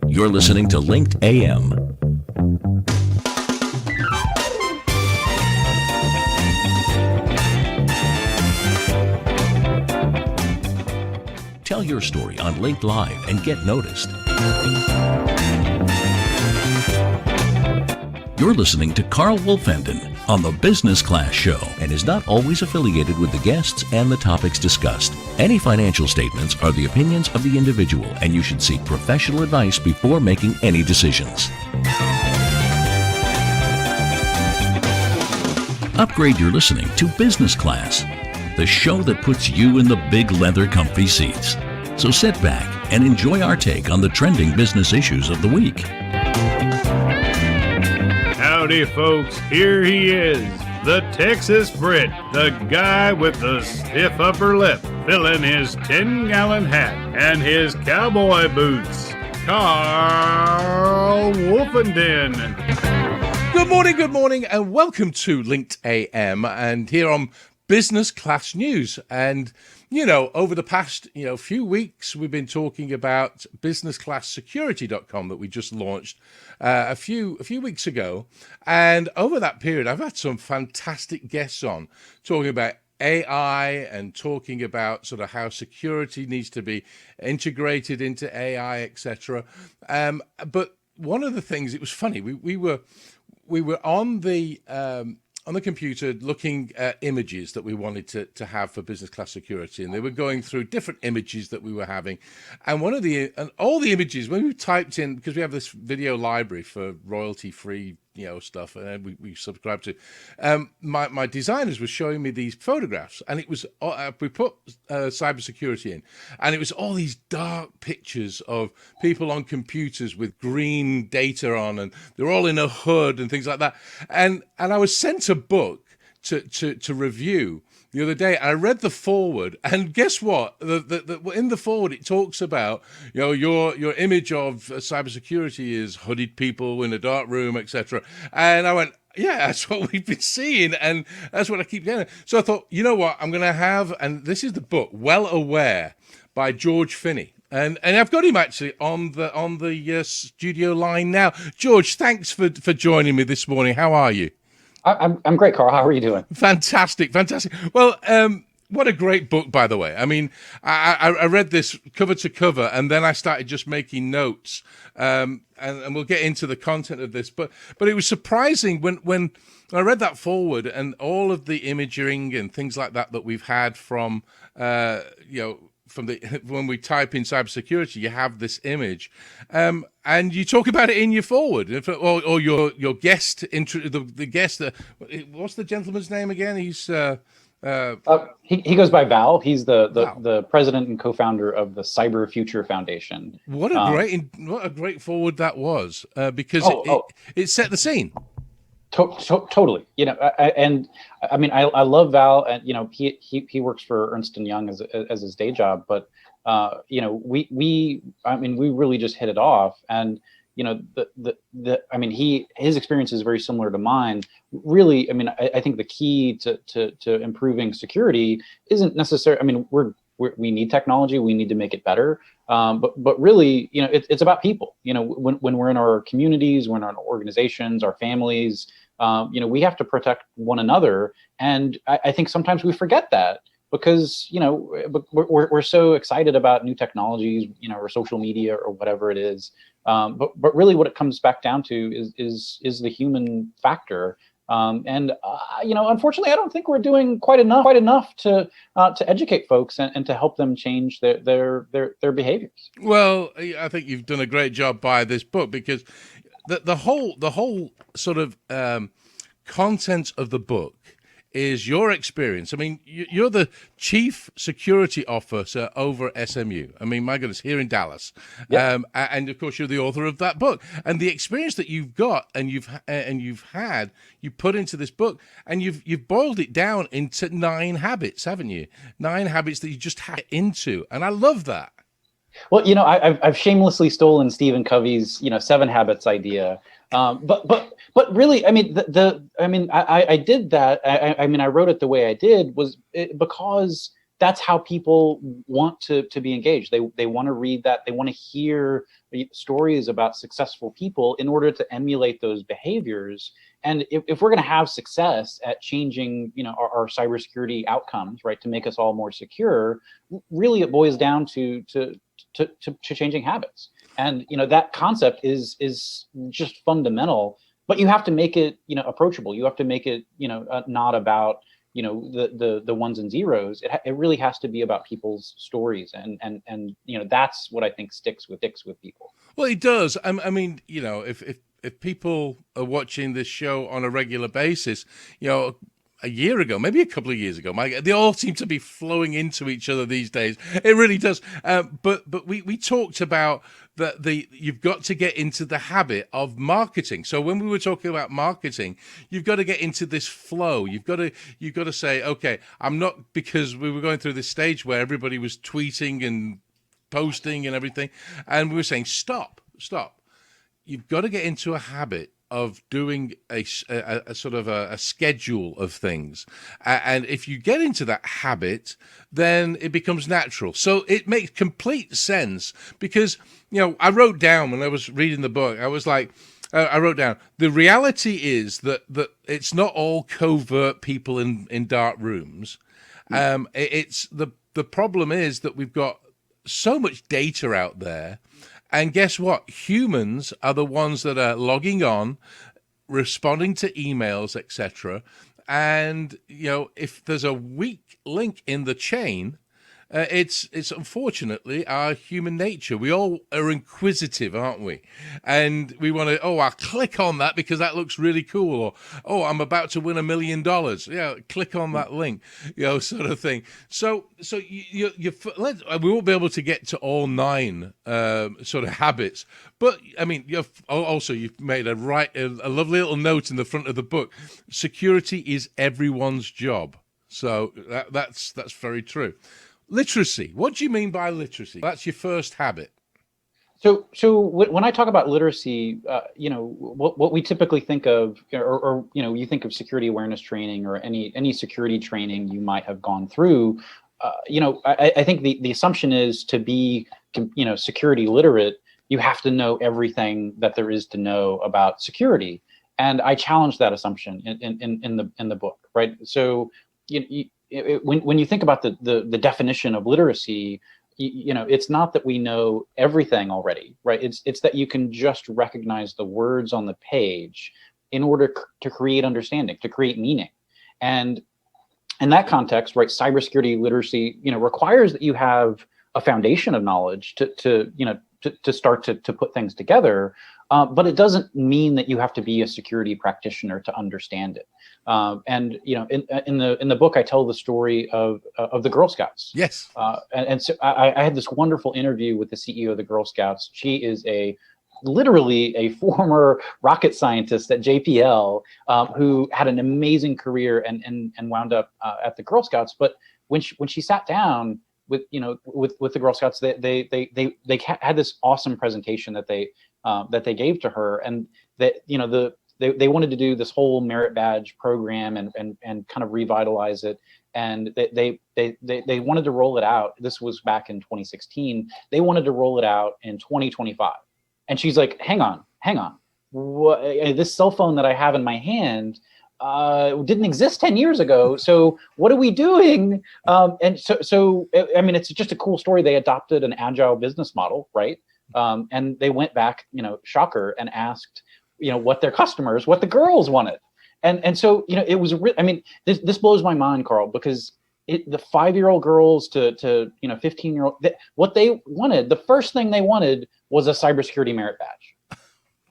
You're listening to Linked AM. Tell your story on Linked Live and get noticed. You're listening to Karl Wolfenden on the Business Class Show and is not always affiliated with the guests and the topics discussed. Any financial statements are the opinions of the individual, and you should seek professional advice before making any decisions. Upgrade your listening to Business Class, the show that puts you in the big leather comfy seats. So sit back and enjoy our take on the trending business issues of the week. Howdy, folks. Here he is, the Texas Brit, the guy with the stiff upper lip, filling his 10-gallon hat and his cowboy boots, Karl Wolfenden. Good morning, and welcome to Linked AM, and here on Business Class News. And over the past few weeks, we've been talking about businessclasssecurity.com that we just launched a few weeks ago. And over that period, I've had some fantastic guests on talking about AI and talking about sort of how security needs to be integrated into AI, etc. But one of the things, it was funny, we were on the computer looking at images that we wanted to have for business class security, and they were going through different images that we were having, and all the images, when we typed in, because we have this video library for royalty free stuff, and we subscribe to, my designers were showing me these photographs, and it was we put cybersecurity in, and it was all these dark pictures of people on computers with green data on, and they're all in a hood and things like that, and I was sent a book to review the other day. I read the foreword, and guess what? In the foreword, it talks about your image of cybersecurity is hooded people in a dark room, etc. And I went, yeah, that's what we've been seeing, and that's what I keep getting. So I thought, you know what, I'm going to have, and this is the book, Well Aware by George Finney. And I've got him actually on the studio line now. George, thanks for joining me this morning. How are you? I'm great, Karl. How are you doing? Fantastic. Well, what a great book, by the way. I mean, I read this cover to cover, and then I started just making notes, and we'll get into the content of this. But it was surprising when I read that forward and all of the imaging and things like that we've had from when we type in cybersecurity, you have this image, and you talk about it in your forward, or your guest, the guest. What's the gentleman's name again? He's he goes by Val. He's Val. the president and co-founder of the Cyber Future Foundation. What a great forward that was, because it set the scene. Totally. I mean, I love Val, and he works for Ernst & Young as his day job, but we really just hit it off, and his experience is very similar to mine. Really, I mean, I think the key to improving security isn't necessarily, I mean, we need technology, we need to make it better, but really, it's about people. When we're in our communities, we're in our organizations, our families, we have to protect one another, and I think sometimes we forget that because we're so excited about new technologies, or social media or whatever it is, but really what it comes back down to is the human factor. Unfortunately, I don't think we're doing quite enough to educate folks and to help them change their behaviors. Well, I think you've done a great job by this book, because the whole sort of content of the book is your experience. I mean, you're the chief security officer over SMU. I mean, my goodness, here in Dallas. Yep. And of course, you're the author of that book. And the experience that you've got and you've had, you put into this book, and you've boiled it down into 9 habits, haven't you? 9 habits that you just have into, and I love that. Well, I've shamelessly stolen Stephen Covey's 7 Habits idea. But really, I mean, I did that. I mean, I wrote it the way I did because that's how people want to be engaged. They want to read that. They want to hear stories about successful people in order to emulate those behaviors. And if we're going to have success at changing, our cybersecurity outcomes, right, to make us all more secure, really it boils down to changing habits. And that concept is just fundamental. But you have to make it, approachable. You have to make it, not about, the ones and zeros. It really has to be about people's stories, and that's what I think sticks with people. Well, it does. I mean, if people are watching this show on a regular basis, a year ago, maybe a couple of years ago, they all seem to be flowing into each other these days. It really does. But we talked about that you've got to get into the habit of marketing. So when we were talking about marketing, you've got to get into this flow. You've got to say, okay, I'm not, because we were going through this stage where everybody was tweeting and posting and everything, and we were saying, stop. You've got to get into a habit of doing a sort of a schedule of things. And if you get into that habit, then it becomes natural. So it makes complete sense, because, I wrote down when I was reading the book, I was like, I wrote down, the reality is that it's not all covert people in dark rooms. It's the problem is that we've got so much data out there. And guess what? Humans are the ones that are logging on, responding to emails, etc. And, if there's a weak link in the chain, it's unfortunately our human nature. We all are inquisitive, aren't we? And we want to, I'll click on that because that looks really cool. Or, I'm about to win $1 million. Yeah, click on that link, sort of thing. So we won't be able to get to all 9 sort of habits. But I mean, you've made a lovely little note in the front of the book. Security is everyone's job. So that's very true. Literacy. What do you mean by literacy? That's your first habit. So when I talk about literacy, what we typically think of, or you think of security awareness training or any security training you might have gone through. I think the assumption is to be, security literate, you have to know everything that there is to know about security. And I challenge that assumption in the book, right? So when you think about the definition of literacy, it's not that we know everything already, right? It's that you can just recognize the words on the page in order to create understanding, to create meaning. And in that context, right, cybersecurity literacy, requires that you have a foundation of knowledge to start to put things together. But it doesn't mean that you have to be a security practitioner to understand it. And in the book, I tell the story of the Girl Scouts. Yes. And so I had this wonderful interview with the CEO of the Girl Scouts. She is literally a former rocket scientist at JPL, who had an amazing career and wound up at the Girl Scouts. But when she sat down with the Girl Scouts, they had this awesome presentation that they gave to her, and that they wanted to do this whole merit badge program and kind of revitalize it, and they wanted to roll it out. This was back in 2016. They wanted to roll it out in 2025, and she's like, "Hang on, this cell phone that I have in my hand didn't exist 10 years ago. So what are we doing?" And so I mean, it's just a cool story. They adopted an agile business model, right? And they went back, shocker, and asked, what their customers, what the girls wanted. And so, it was, I mean, this blows my mind, Karl, because the 5-year-old girls to 15-year-old, what they wanted, the first thing they wanted was a cybersecurity merit badge.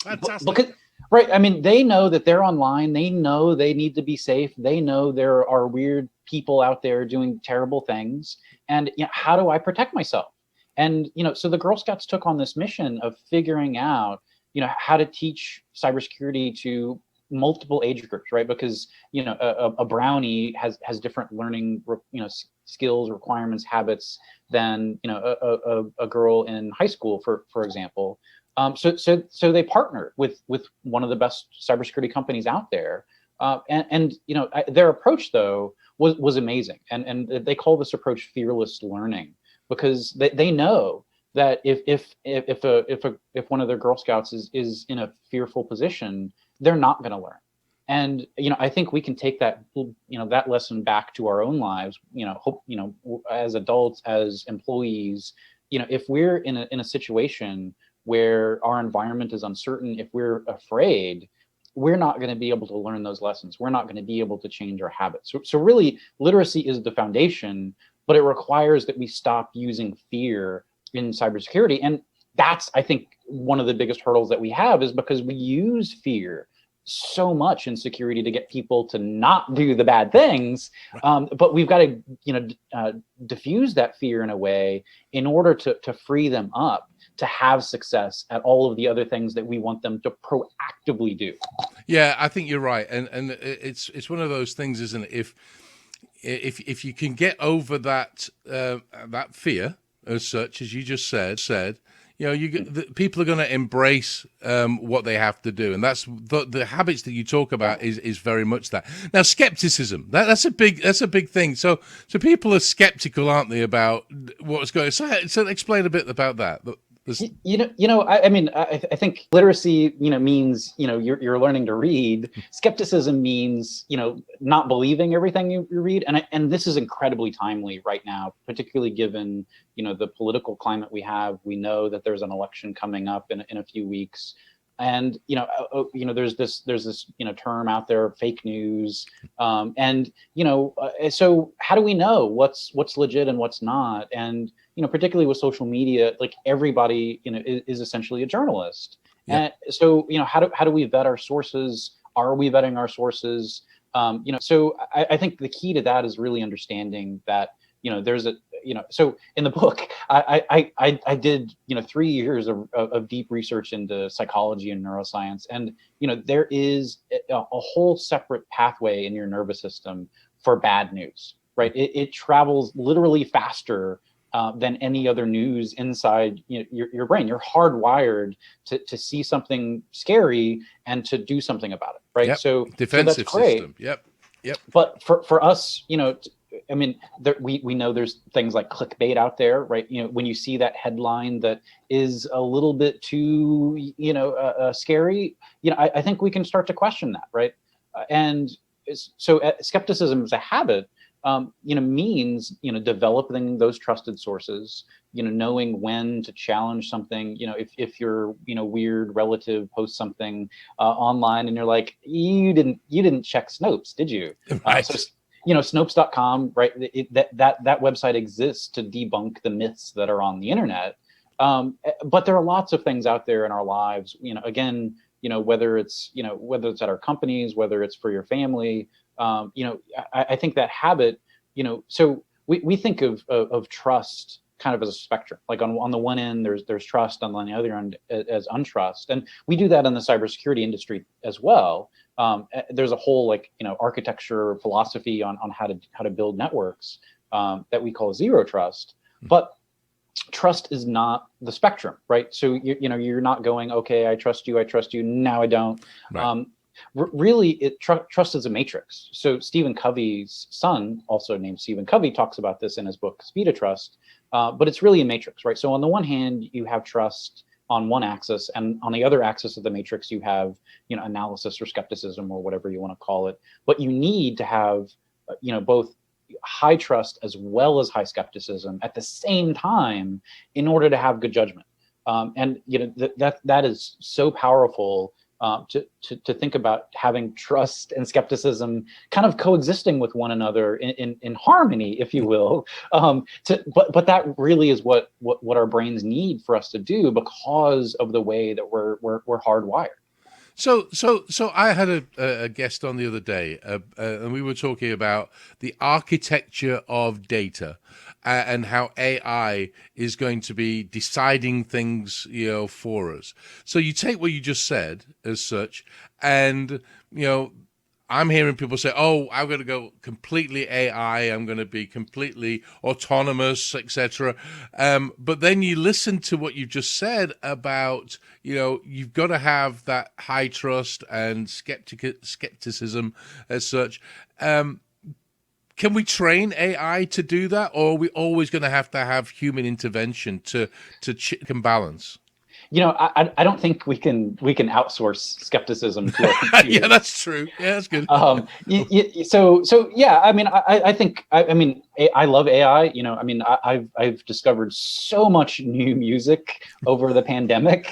Fantastic. Because, right. I mean, they know that they're online. They know they need to be safe. They know there are weird people out there doing terrible things. And how do I protect myself? And, so the Girl Scouts took on this mission of figuring out, how to teach cybersecurity to multiple age groups, right? Because, a brownie has different learning, skills, requirements, habits than, a girl in high school, for example. So they partnered with one of the best cybersecurity companies out there. And their approach, though, was amazing. And they call this approach fearless learning, because they know that if one of their Girl Scouts is in a fearful position, they're not going to learn. And I think we can take that that lesson back to our own lives. As adults, as employees, if we're in a situation where our environment is uncertain, if we're afraid, we're not going to be able to learn those lessons. We're not going to be able to change our habits. So really, literacy is the foundation, but it requires that we stop using fear in cybersecurity. And that's, I think, one of the biggest hurdles that we have, is because we use fear so much in security to get people to not do the bad things. But we've got to, diffuse that fear in a way in order to free them up to have success at all of the other things that we want them to proactively do. Yeah, I think you're right, and it's one of those things, isn't it? If you can get over that that fear, as such as you just said, people are going to embrace what they have to do, and that's the habits that you talk about is very much that. Now, skepticism, that's a big thing. So people are skeptical, aren't they, about what's going on? So explain a bit about that. I think literacy, means, you're learning to read. Skepticism means, not believing everything you read. And this is incredibly timely right now, particularly given, the political climate we have. We know that there's an election coming up in a few weeks. And, there's this term out there, fake news. So how do we know what's legit and what's not? And, particularly with social media, like everybody, is essentially a journalist. Yeah. And so, how do we vet our sources? Are we vetting our sources? So I think the key to that is really understanding that, there's so in the book, I did, 3 years of deep research into psychology and neuroscience. And, there is a whole separate pathway in your nervous system for bad news, right? It travels literally faster than any other news inside your brain. You're hardwired to see something scary and to do something about it, right? Yep. So Defensive that's great. system. Yep. But for us, we know there's things like clickbait out there, right? When you see that headline that is a little bit too, scary, I think we can start to question that, right? And so skepticism is a habit. Means, developing those trusted sources, knowing when to challenge something, if your, weird relative posts something online and you're like, you didn't check Snopes, did you? Right. Snopes.com, right? That website exists to debunk the myths that are on the internet. But there are lots of things out there in our lives, again, whether it's at our companies, whether it's for your family, I think that habit, so we think of trust kind of as a spectrum. Like on the one end, there's trust, on the other end as untrust. And we do that in the cybersecurity industry as well. There's a whole architecture philosophy on how to build networks that we call zero trust. But trust is not the spectrum, right? So you're not going, okay, I trust you, now I don't. Right. Really, trust is a matrix. So Stephen Covey's son, also named Stephen Covey, talks about this in his book Speed of Trust. But it's really a matrix, right? So on the one hand, you have trust on one axis, and on the other axis of the matrix, you have analysis or skepticism or whatever you want to call it. But you need to have both high trust as well as high skepticism at the same time in order to have good judgment. And that is so powerful. To think about having trust and skepticism kind of coexisting with one another in harmony, if you will. But that really is what our brains need for us to do because of the way that we're hardwired. So I had a guest on the other day, and we were talking about the architecture of data and how AI is going to be deciding things, for us. So you take what you just said as such, and I'm hearing people say, "Oh, I'm going to go completely AI. I'm going to be completely autonomous, etc." But then you listen to what you've just said about, you've got to have that high trust and skepticism as such. can we train AI to do that, or are we always going to have human intervention to check and balance? I don't think we can outsource skepticism to our computers. Yeah, that's true. Yeah, that's good. So yeah, I mean, I think I love AI. I've discovered so much new music over the pandemic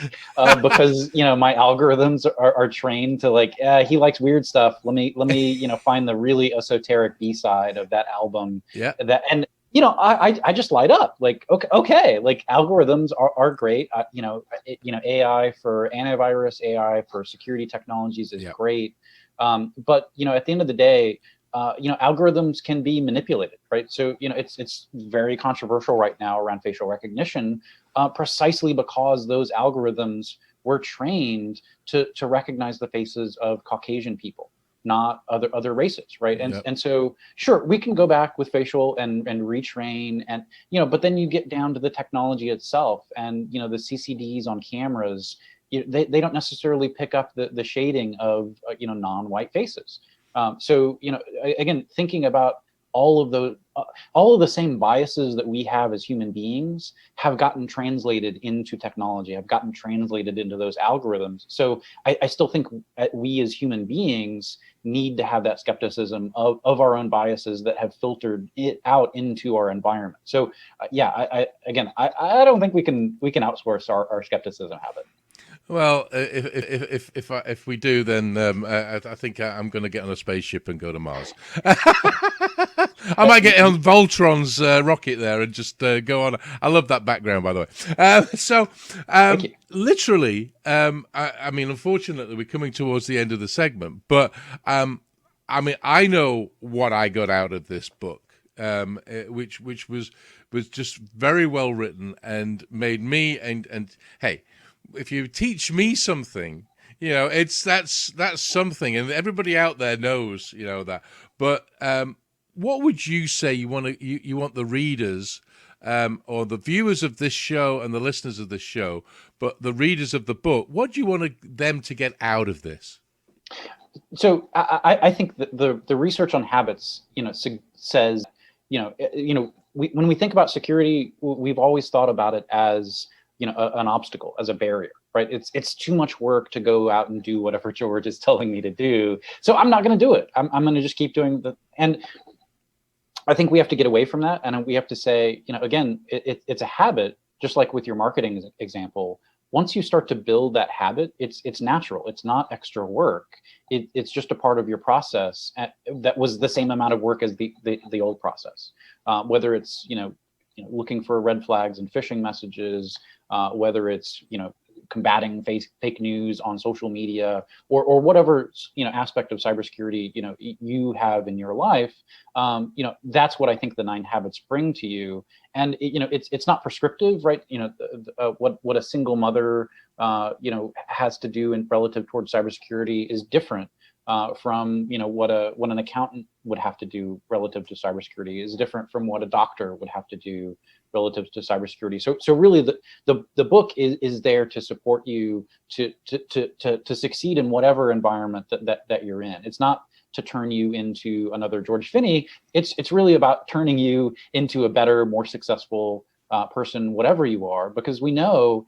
because my algorithms are trained to like, he likes weird stuff. Let me find the really esoteric B-side of that album. Yeah. I just light up like, okay, like algorithms are great. AI for antivirus, AI for security technologies is great. But at the end of the day, algorithms can be manipulated, right? So it's very controversial right now around facial recognition, precisely because those algorithms were trained to recognize the faces of Caucasian people, not other races, right? And so sure, we can go back with facial and retrain, and but then you get down to the technology itself, and the CCDs on cameras, they don't necessarily pick up the shading of non-white faces. So again, thinking about all of the same biases that we have as human beings have gotten translated into technology, have gotten translated into those algorithms. So I still think we as human beings need to have that skepticism of our own biases that have filtered it out into our environment. So I don't think we can outsource our skepticism habit. Well, if we do, then I think I'm going to get on a spaceship and go to Mars. I might get on Voltron's rocket there and just go on. I love that background, by the way. Literally, I mean, unfortunately, we're coming towards the end of the segment, but I know what I got out of this book, which was just very well written and made me and hey. If you teach me something, that's something, and everybody out there knows, that. But what would you say you want the readers or the viewers of this show and the listeners of this show, but the readers of the book, what do you want them to get out of this? So I think that the research on habits, says, when we think about security, we've always thought about it as an obstacle, as a barrier, right? It's too much work to go out and do whatever George is telling me to do. So I'm not going to do it. I'm going to just keep doing and I think we have to get away from that. And we have to say, again, it's a habit, just like with your marketing example. Once you start to build that habit, it's natural. It's not extra work. It's just a part of your process that was the same amount of work as the old process. Whether it's, looking for red flags and phishing messages, whether it's combating fake news on social media, or whatever aspect of cybersecurity you have in your life, that's what I think the 9 habits bring to you. And it's not prescriptive, right? What a single mother has to do in relative towards cybersecurity is different from what an accountant would have to do relative to cybersecurity, is different from what a doctor would have to do relative to cybersecurity. So really the book is there to support you to succeed in whatever environment that you're in. It's not to turn you into another George Finney. It's really about turning you into a better, more successful person, whatever you are, because we know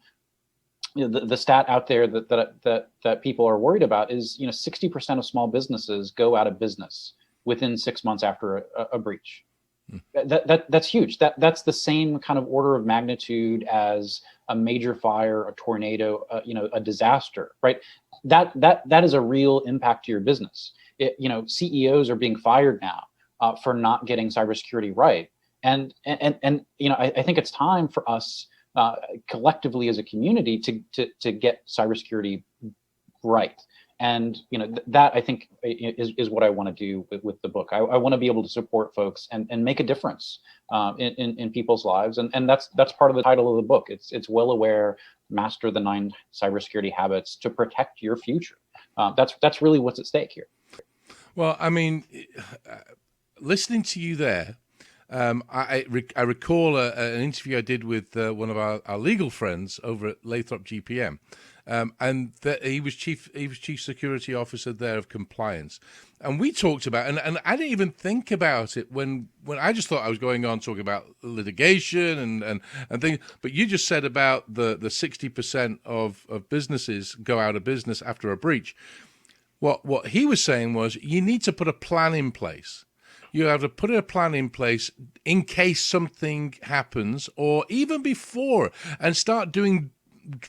the stat out there that people are worried about is 60% of small businesses go out of business within 6 months after a breach. That's huge. That's the same kind of order of magnitude as a major fire, a tornado, a disaster, right? That is a real impact to your business. CEOs are being fired now for not getting cybersecurity right, and I think it's time for us collectively as a community to get cybersecurity right. And that I think is what I want to do with the book. I want to be able to support folks and make a difference in people's lives, and that's part of the title of the book. It's well aware, master the 9 cybersecurity habits to protect your future. That's really what's at stake here. Well, I mean, listening to you there, I recall an interview I did with one of our legal friends over at Lathrop GPM. and he was chief security officer there of compliance. And we talked about, and I didn't even think about it when I just thought I was going on talking about litigation and things. But you just said about the 60% of businesses go out of business after a breach. What he was saying was you need to put a plan in place. You have to put a plan in place in case something happens, or even before, and start doing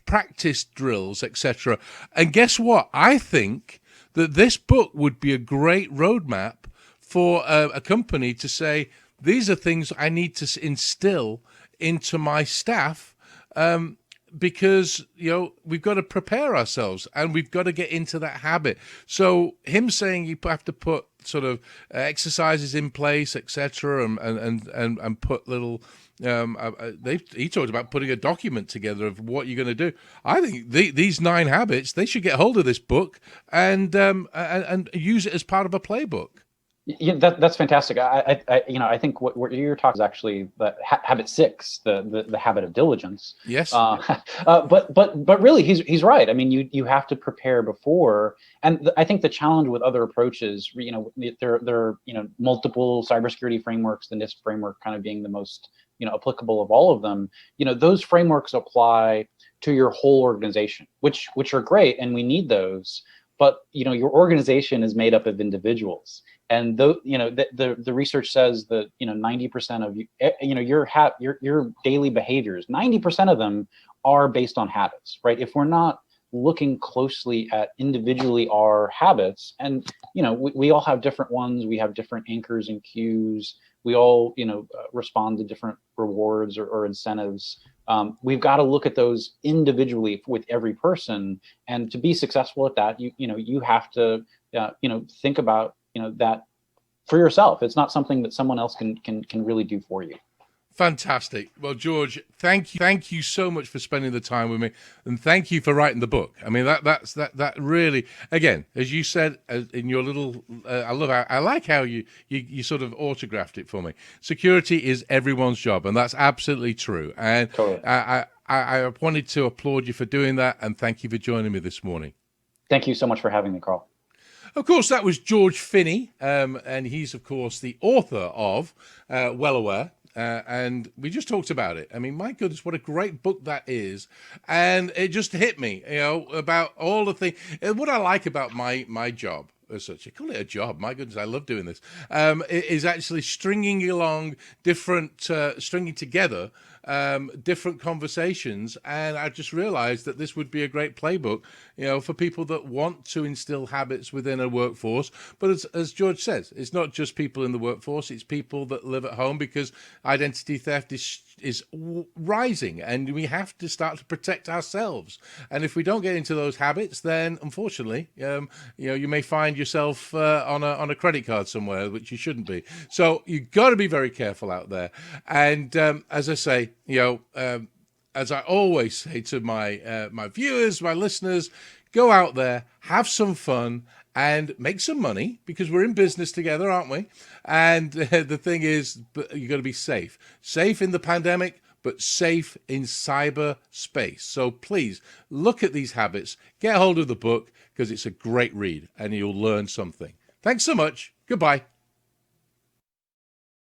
practice drills, etc. And guess what? I think that this book would be a great roadmap for a company to say, these are things I need to instill into my staff, because we've got to prepare ourselves and we've got to get into that habit. So him saying you have to put sort of exercises in place, etc., and put little. He talked about putting a document together of what you're going to do. I think these 9 habits, they should get hold of this book and use it as part of a playbook. Yeah, that's fantastic. I think what you're talking is actually the habit 6, the habit of diligence. Yes. But really, he's right. I mean, you have to prepare before, and I think the challenge with other approaches, there are multiple cybersecurity frameworks, the NIST framework kind of being the most applicable of all of them. Those frameworks apply to your whole organization, which are great, and we need those. But your organization is made up of individuals. And the research says that 90% of your daily behaviors, 90% of them are based on habits, right? If we're not looking closely at individually our habits, and we all have different ones, we have different anchors and cues, we all respond to different rewards or incentives. We've got to look at those individually with every person, and to be successful at that, you have to think about that for yourself. It's not something that someone else can really do for you. Fantastic. Well, George, thank you so much for spending the time with me, and thank you for writing the book. I mean, that really, again, as you said in your little, I like how you sort of autographed it for me. Security is everyone's job, and that's absolutely true. And totally. I wanted to applaud you for doing that, and thank you for joining me this morning. Thank you so much for having me, Karl. Of course, that was George Finney, and he's, of course, the author of Well Aware. And we just talked about it. I mean, my goodness, what a great book that is. And it just hit me, about all the things. What I like about my job as such, I call it a job. My goodness, I love doing this. Is actually stringing together different conversations. And I just realized that this would be a great playbook, for people that want to instill habits within a workforce. But as George says, it's not just people in the workforce, it's people that live at home, because identity theft is rising, and we have to start to protect ourselves. And if we don't get into those habits, then unfortunately, you may find yourself on a credit card somewhere, which you shouldn't be. So you've got to be very careful out there. And as I say, as I always say to my viewers, my listeners, go out there, have some fun, and make some money, because we're in business together, aren't we? And the thing is, you've got to be safe. Safe in the pandemic, but safe in cyberspace. So please look at these habits, get hold of the book, because it's a great read and you'll learn something. Thanks so much. Goodbye.